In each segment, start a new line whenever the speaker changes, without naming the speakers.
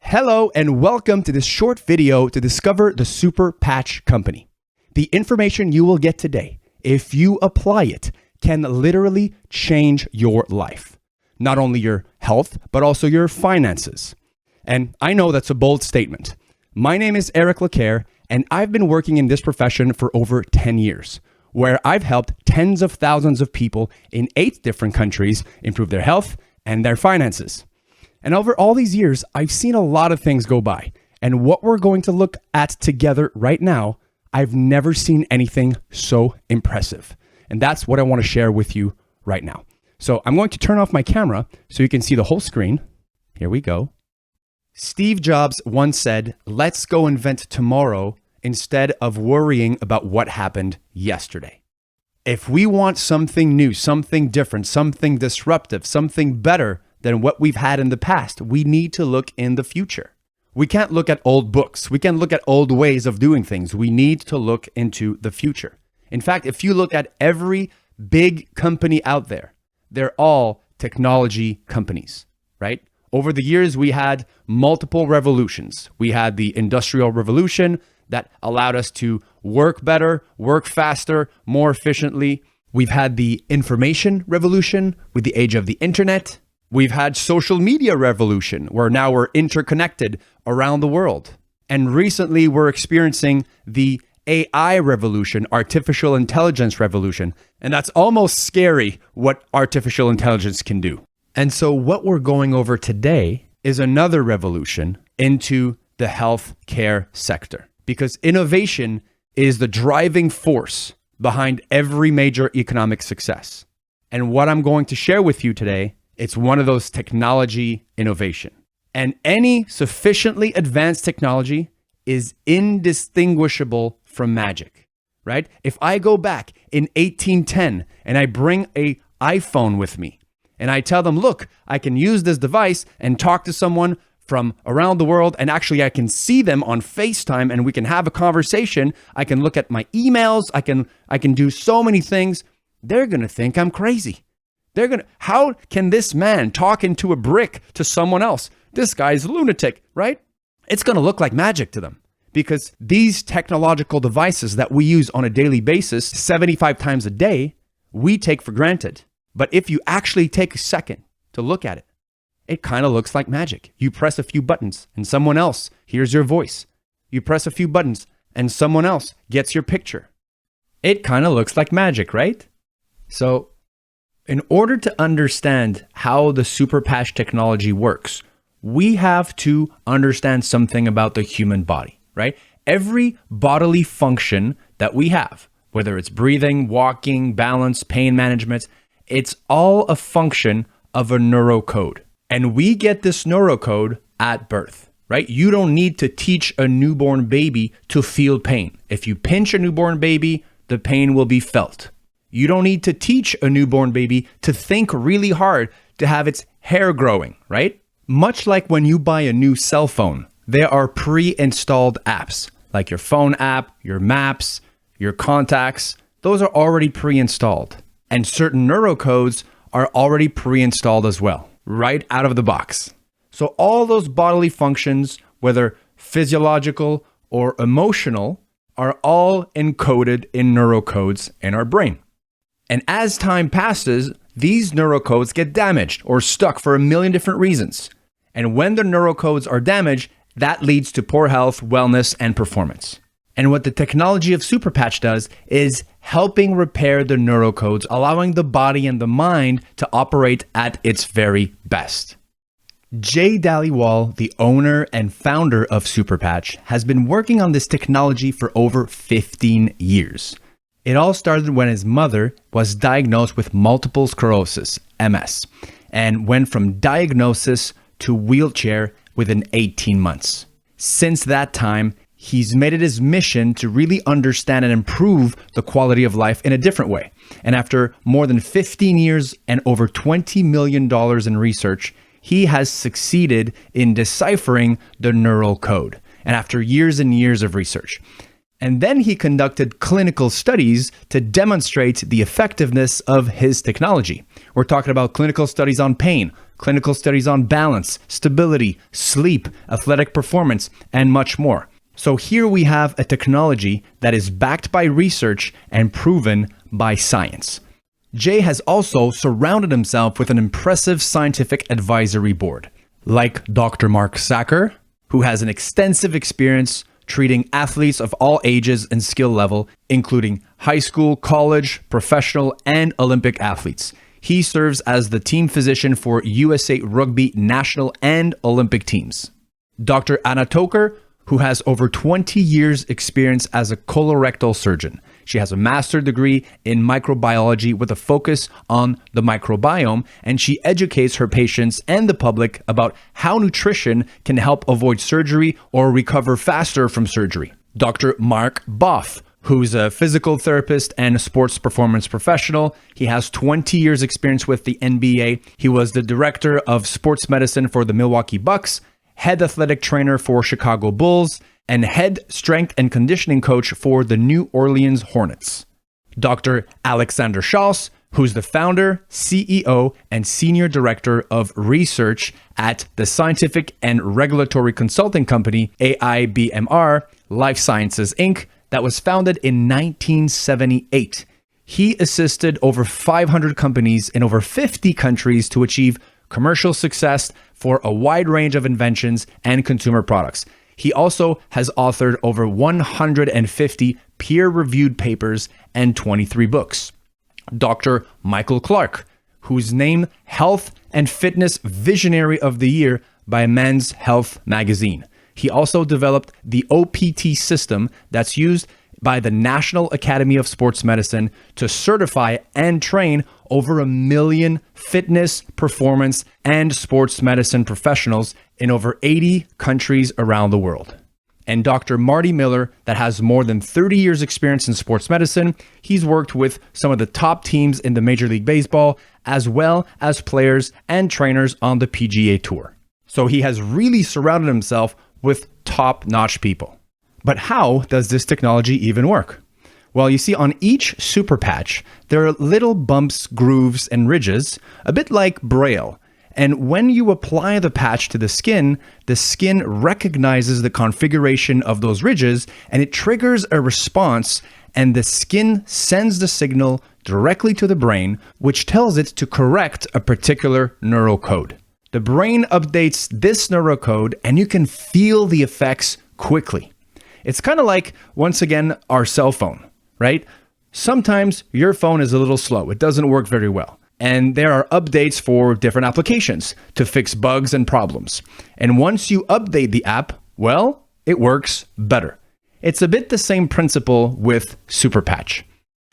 Hello and welcome to this short video to discover the Super Patch Company. The information you will get today, if you apply it, can literally change your life. Not only your health, but also your finances. And I know that's a bold statement. My name is Eric Lacaire, and I've been working in this profession for over 10 years, where I've helped tens of thousands of people in 8 different countries improve their health and their finances. And over all these years, I've seen a lot of things go by. And what we're going to look at together right now, I've never seen anything so impressive. And that's what I want to share with you right now. So I'm going to turn off my camera so you can see the whole screen. Here we go. Steve Jobs once said, "Let's go invent tomorrow instead of worrying about what happened yesterday." If we want something new, something different, something disruptive, something better than what we've had in the past, we need to look in the future. We can't look at old books. We can't look at old ways of doing things. We need to look into the future. In fact, if you look at every big company out there, they're all technology companies, right? Over the years, we had multiple revolutions. We had the Industrial Revolution that allowed us to work better, work faster, more efficiently. We've had the Information Revolution with the age of the internet. We've had social media revolution, where now we're interconnected around the world. And recently we're experiencing the AI revolution, artificial intelligence revolution. And that's almost scary what artificial intelligence can do. And so what we're going over today is another revolution into the healthcare sector, because innovation is the driving force behind every major economic success. And what I'm going to share with you today, it's one of those technology innovation. And any sufficiently advanced technology is indistinguishable from magic, right? If I go back in 1810 and I bring an iPhone with me and I tell them, look, I can use this device and talk to someone from around the world, and actually I can see them on FaceTime and we can have a conversation. I can look at my emails. I can do so many things. They're going to think I'm crazy. How can this man talk into a brick to someone else? This guy's a lunatic, right? It's going to look like magic to them, because these technological devices that we use on a daily basis, 75 times a day, we take for granted. But if you actually take a second to look at it, it kind of looks like magic. You press a few buttons and someone else hears your voice. You press a few buttons and someone else gets your picture. It kind of looks like magic, right? So in order to understand how the Super Patch technology works, we have to understand something about the human body, right? Every bodily function that we have, whether it's breathing, walking, balance, pain management, it's all a function of a neurocode. And we get this neurocode at birth, right? You don't need to teach a newborn baby to feel pain. If you pinch a newborn baby, the pain will be felt. You don't need to teach a newborn baby to think really hard to have its hair growing, right? Much like when you buy a new cell phone, there are pre-installed apps like your phone app, your maps, your contacts. Those are already pre-installed. And certain neurocodes are already pre-installed as well, right out of the box. So all those bodily functions, whether physiological or emotional, are all encoded in neurocodes in our brain. And as time passes, these neurocodes get damaged or stuck for a million different reasons. And when the neurocodes are damaged, that leads to poor health, wellness, and performance. And what the technology of Super Patch does is helping repair the neurocodes, allowing the body and the mind to operate at its very best. Jay Dhaliwal, the owner and founder of Super Patch, has been working on this technology for over 15 years. It all started when his mother was diagnosed with multiple sclerosis, MS, and went from diagnosis to wheelchair within 18 months. Since that time, he's made it his mission to really understand and improve the quality of life in a different way. And after more than 15 years and over $20 million in research, he has succeeded in deciphering the neural code. And after years and years of research, And then he conducted clinical studies to demonstrate the effectiveness of his technology. We're talking about clinical studies on pain, clinical studies on balance, stability, sleep, athletic performance, and much more. So here we have a technology that is backed by research and proven by science. Jay has also surrounded himself with an impressive scientific advisory board, like Dr. Mark Sacker, who has an extensive experience treating athletes of all ages and skill level, including high school, college, professional, and Olympic athletes. He serves as the team physician for USA Rugby national and Olympic teams. Dr. Anna Toker, who has over 20 years experience as a colorectal surgeon. She has a master's degree in microbiology with a focus on the microbiome, and she educates her patients and the public about how nutrition can help avoid surgery or recover faster from surgery. Dr. Mark Boff, who's a physical therapist and a sports performance professional. He has 20 years experience with the NBA. He was the director of sports medicine for the Milwaukee Bucks, head athletic trainer for Chicago Bulls, and head strength and conditioning coach for the New Orleans Hornets. Dr. Alexander Schauss, who's the founder, CEO, and senior director of research at the scientific and regulatory consulting company AIBMR Life Sciences Inc., that was founded in 1978. He assisted over 500 companies in over 50 countries to achieve commercial success for a wide range of inventions and consumer products. He also has authored over 150 peer-reviewed papers and 23 books. Dr. Michael Clark, who's named Health and Fitness Visionary of the Year by Men's Health magazine. He also developed the OPT system that's used by the National Academy of Sports Medicine to certify and train over 1 million fitness, performance, and sports medicine professionals in over 80 countries around the world. And Dr. Marty Miller, that has more than 30 years experience in sports medicine. He's worked with some of the top teams in the Major League Baseball, as well as players and trainers on the PGA Tour. So he has really surrounded himself with top-notch people. But how does this technology even work? Well, you see, on each super patch, there are little bumps, grooves, and ridges, a bit like Braille. And when you apply the patch to the skin recognizes the configuration of those ridges, and it triggers a response, and the skin sends the signal directly to the brain, which tells it to correct a particular neural code. The brain updates this neural code, and you can feel the effects quickly. It's kind of like, once again, our cell phone, right? Sometimes your phone is a little slow. It doesn't work very well. And there are updates for different applications to fix bugs and problems. And once you update the app, well, it works better. It's a bit the same principle with Super Patch.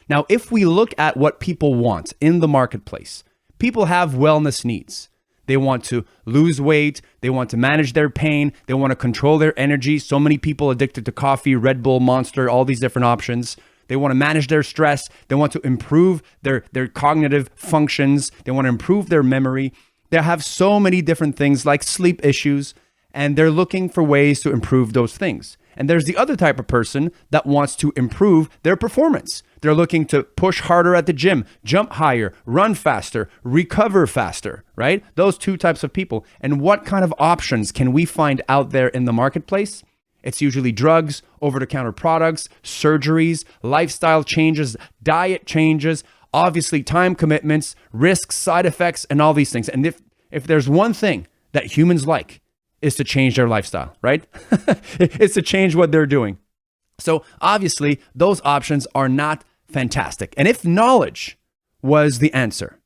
Now, if we look at what people want in the marketplace, people have wellness needs. They want to lose weight. They want to manage their pain. They want to control their energy. So many people addicted to coffee, Red Bull, Monster, all these different options. They want to manage their stress. They want to improve their cognitive functions. They want to improve their memory. They have so many different things like sleep issues, and they're looking for ways to improve those things. And there's the other type of person that wants to improve their performance. They're looking to push harder at the gym, jump higher, run faster, recover faster, right? Those two types of people. And what kind of options can we find out there in the marketplace? It's usually drugs, over-the-counter products, surgeries, lifestyle changes, diet changes, obviously time commitments, risks, side effects, and all these things. And if there's one thing that humans like, is to change their lifestyle, right? It's to change what they're doing. So obviously, those options are not fantastic. And if knowledge was the answer,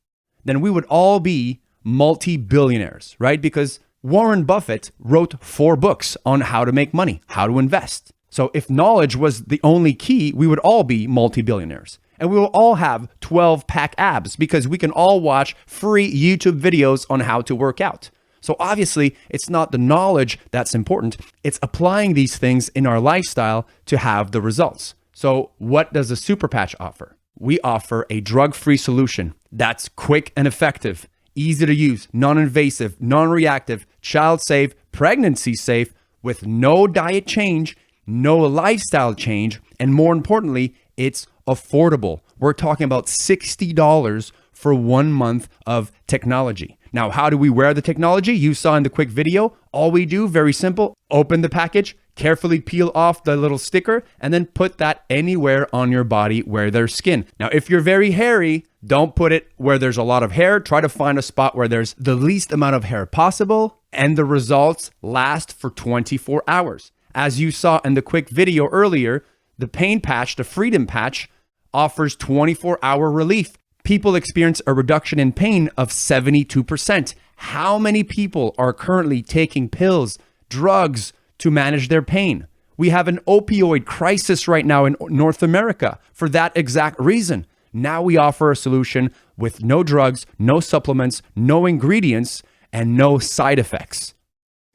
then we would all be multi-billionaires, right? Because Warren Buffett wrote 4 books on how to make money, how to invest. So if knowledge was the only key, we would all be multi-billionaires. And we will all have 12-pack abs because we can all watch free YouTube videos on how to work out. So obviously, it's not the knowledge that's important. It's applying these things in our lifestyle to have the results. So what does the Super Patch offer? We offer a drug-free solution that's quick and effective, easy to use, non-invasive, non-reactive, child-safe, pregnancy-safe, with no diet change, no lifestyle change, And more importantly, it's affordable. We're talking about $60 for 1 month of technology. Now, how do we wear the technology? You saw in the quick video. All we do, very simple, open the package, carefully peel off the little sticker, and then put that anywhere on your body where there's skin. Now, if you're very hairy, don't put it where there's a lot of hair. Try to find a spot where there's the least amount of hair possible, and the results last for 24 hours. As you saw in the quick video earlier, the pain patch, the freedom patch, offers 24-hour relief. People experience a reduction in pain of 72%. How many people are currently taking pills, drugs to manage their pain? We have an opioid crisis right now in North America for that exact reason. Now we offer a solution with no drugs, no supplements, no ingredients, and no side effects.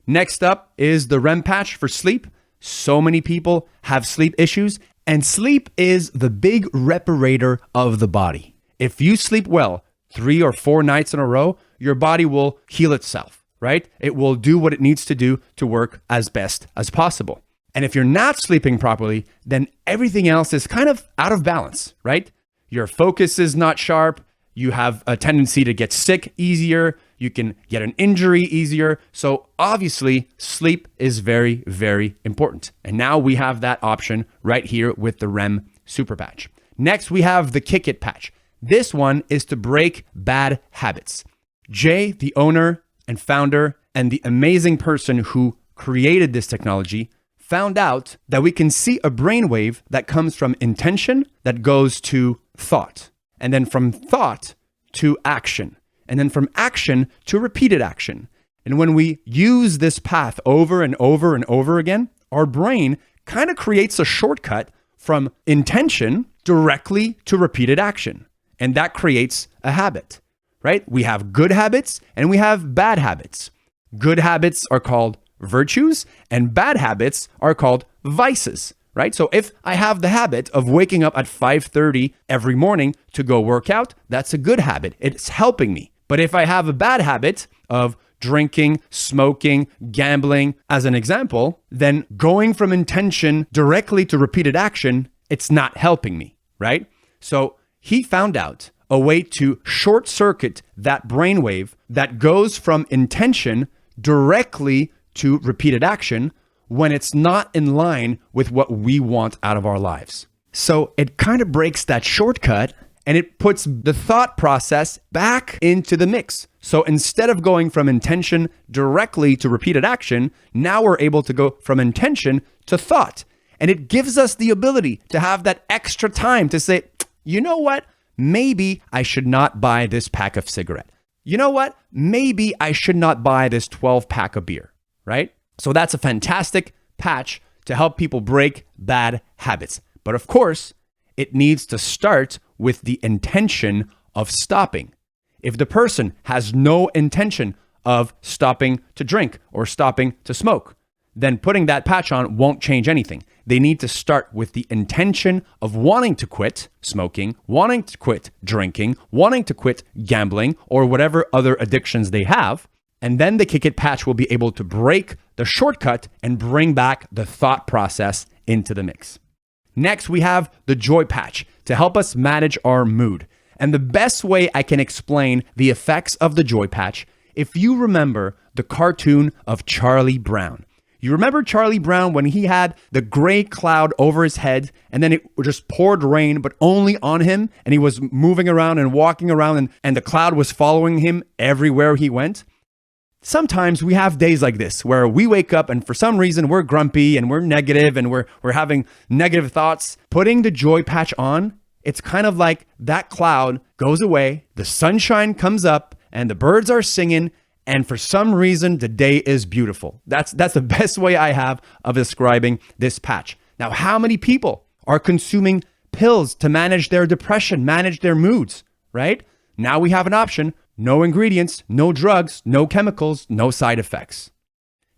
Next up is the REM patch for sleep. So many people have sleep issues, and sleep is the big reparator of the body. If you sleep well 3 or 4 nights in a row, your body will heal itself, right? It will do what it needs to do to work as best as possible. And if you're not sleeping properly, then everything else is kind of out of balance, right? Your focus is not sharp. You have a tendency to get sick easier. You can get an injury easier. So obviously, sleep is very, very important. And now we have that option right here with the REM Super Patch. Next, we have the Kick It Patch. This one is to break bad habits. Jay, the owner and founder and the amazing person who created this technology, found out that we can see a brainwave that comes from intention that goes to thought, and then from thought to action, and then from action to repeated action. And when we use this path over and over and over again, our brain kind of creates a shortcut from intention directly to repeated action. And that creates a habit, right? We have good habits and we have bad habits. Good habits are called virtues and bad habits are called vices, right? So if I have the habit of waking up at 5:30 every morning to go work out, that's a good habit. It's helping me. But if I have a bad habit of drinking, smoking, gambling, as an example, then going from intention directly to repeated action, it's not helping me, right? So he found out a way to short circuit that brainwave that goes from intention directly to repeated action when it's not in line with what we want out of our lives. So it kind of breaks that shortcut and it puts the thought process back into the mix. So instead of going from intention directly to repeated action, now we're able to go from intention to thought. And it gives us the ability to have that extra time to say, you know what? Maybe I should not buy this pack of cigarette. You know what? Maybe I should not buy this 12 pack of beer, right? So that's a fantastic patch to help people break bad habits. But of course, it needs to start with the intention of stopping. If the person has no intention of stopping to drink or stopping to smoke, then putting that patch on won't change anything. They need to start with the intention of wanting to quit smoking, wanting to quit drinking, wanting to quit gambling, or whatever other addictions they have. And then the Kick It patch will be able to break the shortcut and bring back the thought process into the mix. Next, we have the Joy patch to help us manage our mood. And the best way I can explain the effects of the Joy patch, if you remember the cartoon of Charlie Brown. You remember Charlie Brown when he had the gray cloud over his head and then it just poured rain, but only on him, and he was moving around and walking around and the cloud was following him everywhere he went? Sometimes we have days like this where we wake up and for some reason we're grumpy and we're negative and we're having negative thoughts. Putting the Joy patch on, it's kind of like that cloud goes away, the sunshine comes up and the birds are singing, and for some reason, the day is beautiful. That's the best way I have of describing this patch. Now, how many people are consuming pills to manage their depression, manage their moods, right? Now we have an option. No ingredients, no drugs, no chemicals, no side effects.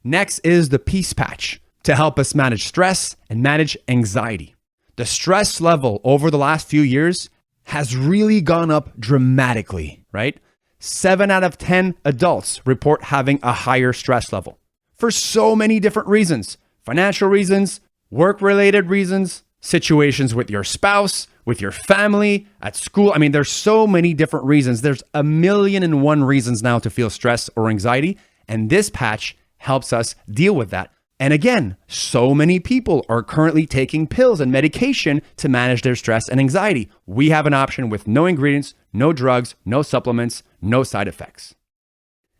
Next is the Peace patch to help us manage stress and manage anxiety. The stress level over the last few years has really gone up dramatically, right? 7 out of 10 adults report having a higher stress level for so many different reasons. Financial reasons, work-related reasons, situations with your spouse, with your family, at school. I mean, there's so many different reasons. There's 1,000,001 reasons now to feel stress or anxiety. And this patch helps us deal with that. And again, so many people are currently taking pills and medication to manage their stress and anxiety. We have an option with no ingredients, no drugs, no supplements, no side effects.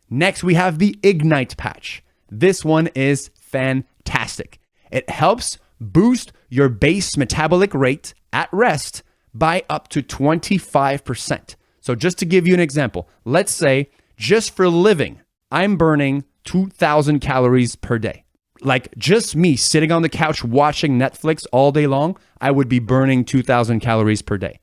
Next, we have the Ignite patch. This one is fantastic. It helps boost your base metabolic rate at rest by up to 25%. So just to give you an example, let's say just for living, I'm burning 2,000 calories per day. Like just me sitting on the couch watching Netflix all day long, I would be burning 2,000 calories per day.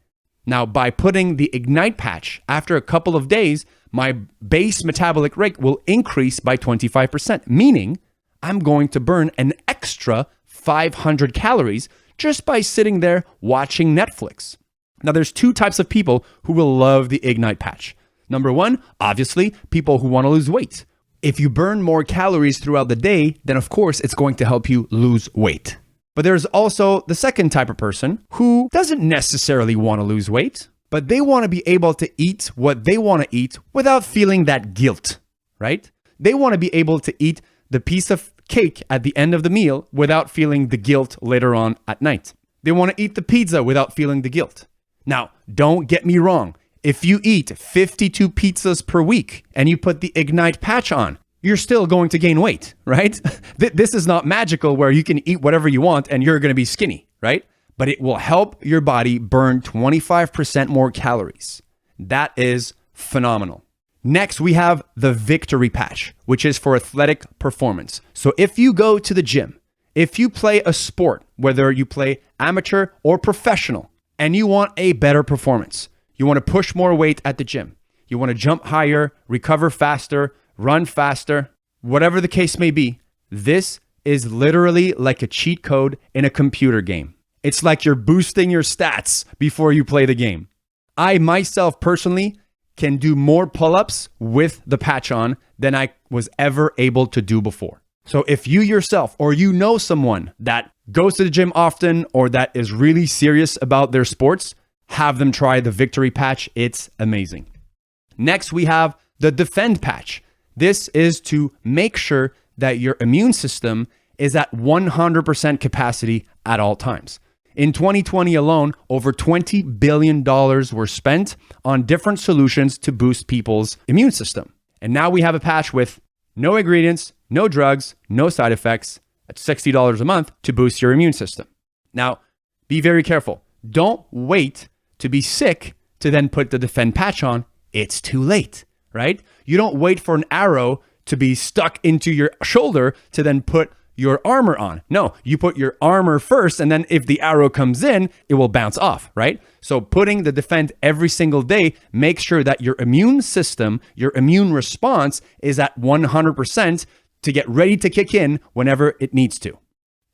Now, by putting the Ignite patch, after a couple of days, my base metabolic rate will increase by 25%, meaning I'm going to burn an extra 500 calories just by sitting there watching Netflix. Now, there's two types of people who will love the Ignite patch. Number one, obviously, people who want to lose weight. If you burn more calories throughout the day, then of course it's going to help you lose weight. But there's also the second type of person who doesn't necessarily want to lose weight, but they want to be able to eat what they want to eat without feeling that guilt, right? They want to be able to eat the piece of cake at the end of the meal without feeling the guilt later on at night. They want to eat the pizza without feeling the guilt. Now, don't get me wrong. If you eat 52 pizzas per week and you put the Ignite patch on, you're still going to gain weight, right? This is not magical where you can eat whatever you want and you're going to be skinny, right? But it will help your body burn 25% more calories. That is phenomenal. Next, we have the Victory patch, which is for athletic performance. So if you go to the gym, if you play a sport, whether you play amateur or professional, and you want a better performance, you want to push more weight at the gym, you want to jump higher, recover faster, run faster, whatever the case may be, this is literally like a cheat code in a computer game. It's like you're boosting your stats before you play the game. I myself personally can do more pull-ups with the patch on than I was ever able to do before. So if you yourself or you know someone that goes to the gym often or that is really serious about their sports, have them try the Victory patch. It's amazing. Next, we have the Defend patch. This is to make sure that your immune system is at 100% capacity at all times. In 2020 alone, over $20 billion were spent on different solutions to boost people's immune system. And now we have a patch with no ingredients, no drugs, no side effects at $60 a month to boost your immune system. Now, be very careful. Don't wait to be sick to then put the Defend patch on. It's too late, right? You don't wait for an arrow to be stuck into your shoulder to then put your armor on. No, you put your armor first, and then if the arrow comes in, it will bounce off, right? So putting the Defend every single day makes sure that your immune system, your immune response is at 100% to get ready to kick in whenever it needs to.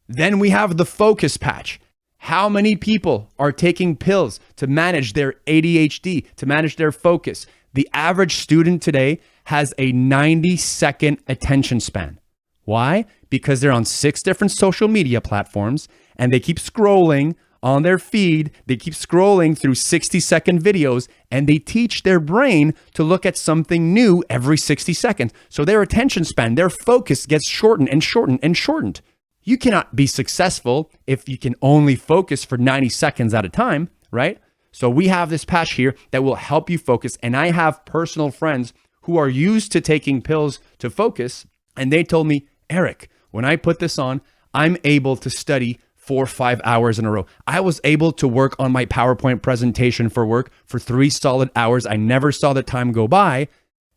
Then we have the Focus patch. How many people are taking pills to manage their ADHD, to manage their focus? The average student today has a 90-second attention span. Why? Because they're on 6 different social media platforms and they keep scrolling on their feed. They keep scrolling through 60-second videos and they teach their brain to look at something new every 60 seconds. So their attention span, their focus gets shortened and shortened and shortened. You cannot be successful if you can only focus for 90 seconds at a time, right? So we have this patch here that will help you focus. And I have personal friends who are used to taking pills to focus. And they told me, Eric, when I put this on, I'm able to study 4 or 5 hours in a row. I was able to work on my PowerPoint presentation for work for 3 solid hours. I never saw the time go by.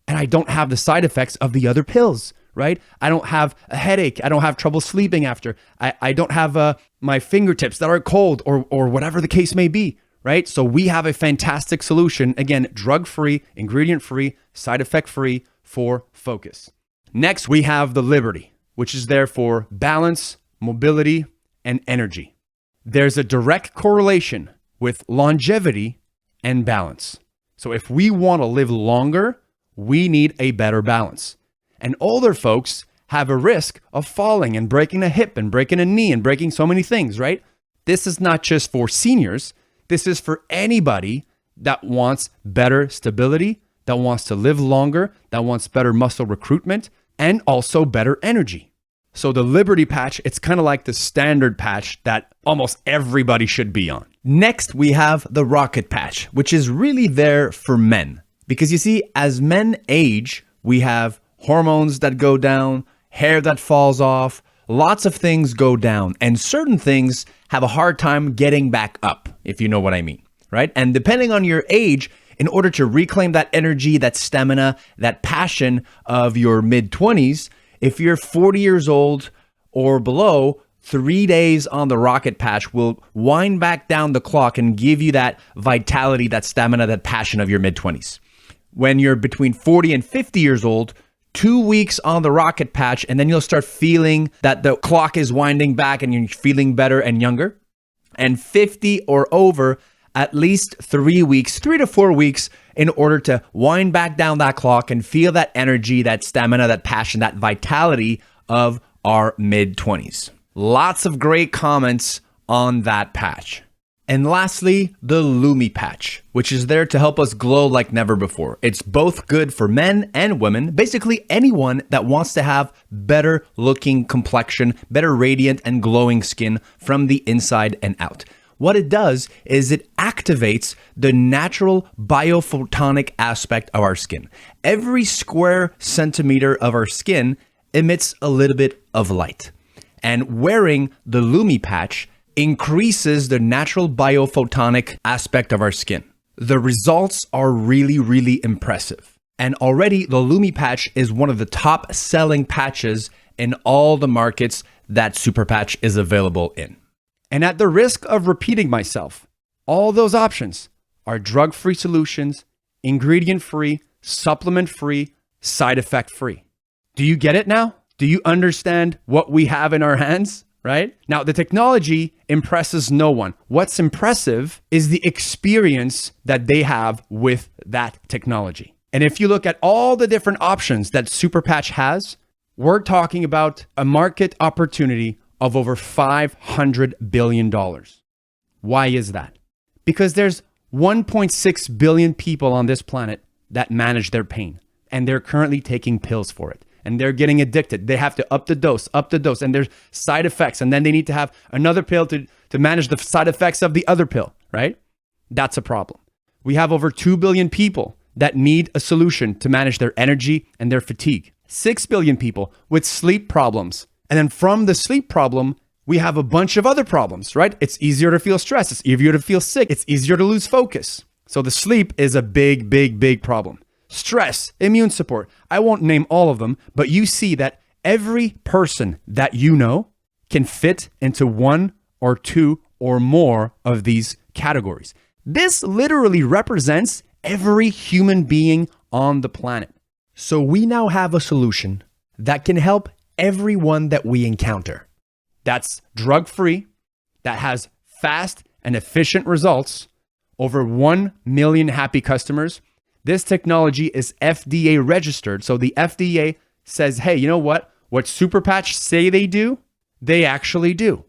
And I don't have the side effects of the other pills, right? I don't have a headache. I don't have trouble sleeping after. I don't have my fingertips that are cold or whatever the case may be, right? So we have a fantastic solution. Again, drug-free, ingredient-free, side effect-free for focus. Next, we have the Liberty, which is there for balance, mobility, and energy. There's a direct correlation with longevity and balance. So if we want to live longer, we need a better balance. And older folks have a risk of falling and breaking a hip and breaking a knee and breaking so many things, right? This is not just for seniors. This is for anybody that wants better stability, that wants to live longer, that wants better muscle recruitment, and also better energy. So the Liberty patch, it's kind of like the standard patch that almost everybody should be on. Next, we have the Rocket patch, which is really there for men. Because you see, as men age, we have hormones that go down, hair that falls off, lots of things go down, and certain things have a hard time getting back up, if you know what I mean, right? And depending on your age, in order to reclaim that energy, that stamina, that passion of your mid-20s, if you're 40 years old or below, 3 days on the Rocket patch will wind back down the clock and give you that vitality, that stamina, that passion of your mid-20s. When you're between 40 and 50 years old, 2 weeks on the Rocket patch, and then you'll start feeling that the clock is winding back and you're feeling better and younger. And 50 or over, at least 3 weeks, 3 to 4 weeks, in order to wind back down that clock and feel that energy, that stamina, that passion, that vitality of our mid-20s. Lots of great comments on that patch. And lastly, the Lumi patch, which is there to help us glow like never before. It's both good for men and women, basically anyone that wants to have better looking complexion, better radiant and glowing skin from the inside and out. What it does is it activates the natural biophotonic aspect of our skin. Every square centimeter of our skin emits a little bit of light. And wearing the Lumi patch increases the natural biophotonic aspect of our skin. The results are really, really impressive. And already the Lumi patch is one of the top selling patches in all the markets that Super Patch is available in. And at the risk of repeating myself, all those options are drug-free solutions, ingredient-free, supplement-free, side effect-free. Do you get it now? Do you understand what we have in our hands, right? Now, the technology impresses no one. What's impressive is the experience that they have with that technology. And if you look at all the different options that Super Patch has, we're talking about a market opportunity of over $500 billion. Why is that? Because there's 1.6 billion people on this planet that manage their pain, and they're currently taking pills for it, and they're getting addicted. They have to up the dose, and there's side effects, and then they need to have another pill to manage the side effects of the other pill, right? That's a problem. We have over 2 billion people that need a solution to manage their energy and their fatigue. 6 billion people with sleep problems. And then from the sleep problem, we have a bunch of other problems, right? It's easier to feel stressed. It's easier to feel sick. It's easier to lose focus. So the sleep is a big, big, big problem. Stress, immune support. I won't name all of them, but you see that every person that you know can fit into one or two or more of these categories. This literally represents every human being on the planet. So we now have a solution that can help everyone that we encounter. That's drug-free, that has fast and efficient results, over 1 million happy customers. This technology is FDA registered. So the FDA says, hey, you know what? What Super Patch say they do, they actually do.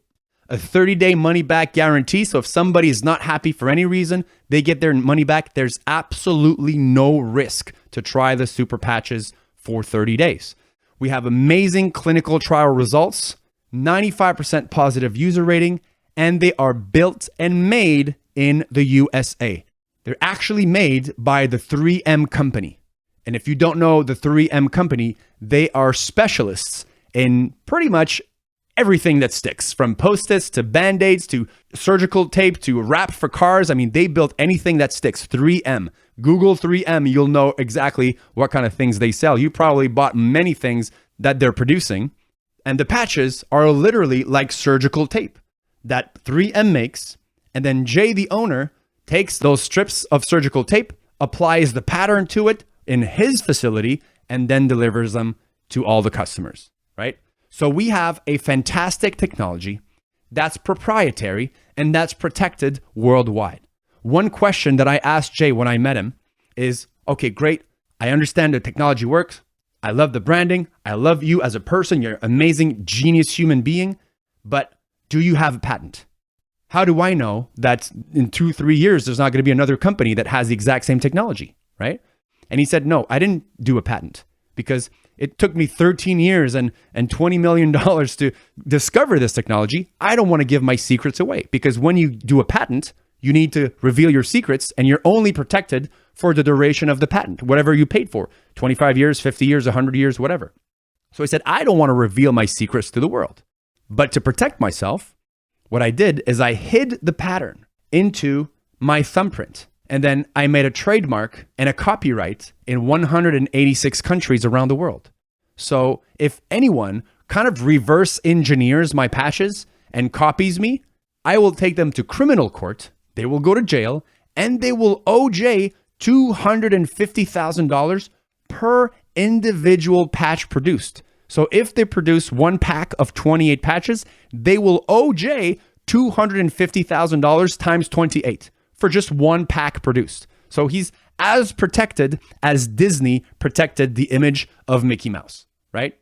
A 30-day money-back guarantee. So if somebody is not happy for any reason, they get their money back. There's absolutely no risk to try the Super Patches for 30 days. We have amazing clinical trial results, 95% positive user rating, and they are built and made in the USA. They're actually made by the 3M company. And if you don't know the 3M company, they are specialists in pretty much everything that sticks, from Post-its to Band-Aids to surgical tape to wrap for cars. I mean, they built anything that sticks. 3M. Google 3M, you'll know exactly what kind of things they sell. You probably bought many things that they're producing. And the patches are literally like surgical tape that 3M makes. And then Jay, the owner, takes those strips of surgical tape, applies the pattern to it in his facility, and then delivers them to all the customers, right? So we have a fantastic technology that's proprietary and that's protected worldwide. One question that I asked Jay when I met him is, okay, great. I understand the technology works. I love the branding. I love you as a person. You're an amazing, genius human being. But do you have a patent? how do I know that in 2-3 years, there's not going to be another company that has the exact same technology, right? And he said, no, I didn't do a patent because it took me 13 years and $20 million to discover this technology. I don't want to give my secrets away because when you do a patent, you need to reveal your secrets and you're only protected for the duration of the patent, whatever you paid for, 25 years, 50 years, 100 years, whatever. So I said, I don't want to reveal my secrets to the world. But to protect myself, what I did is I hid the pattern into my thumbprint. And then I made a trademark and a copyright in 186 countries around the world. So if anyone kind of reverse engineers my patches and copies me, I will take them to criminal court. They will go to jail and they will owe Jay $250,000 per individual patch produced. So if they produce one pack of 28 patches, they will owe Jay $250,000 times 28 for just one pack produced. So he's as protected as Disney protected the image of Mickey Mouse, right?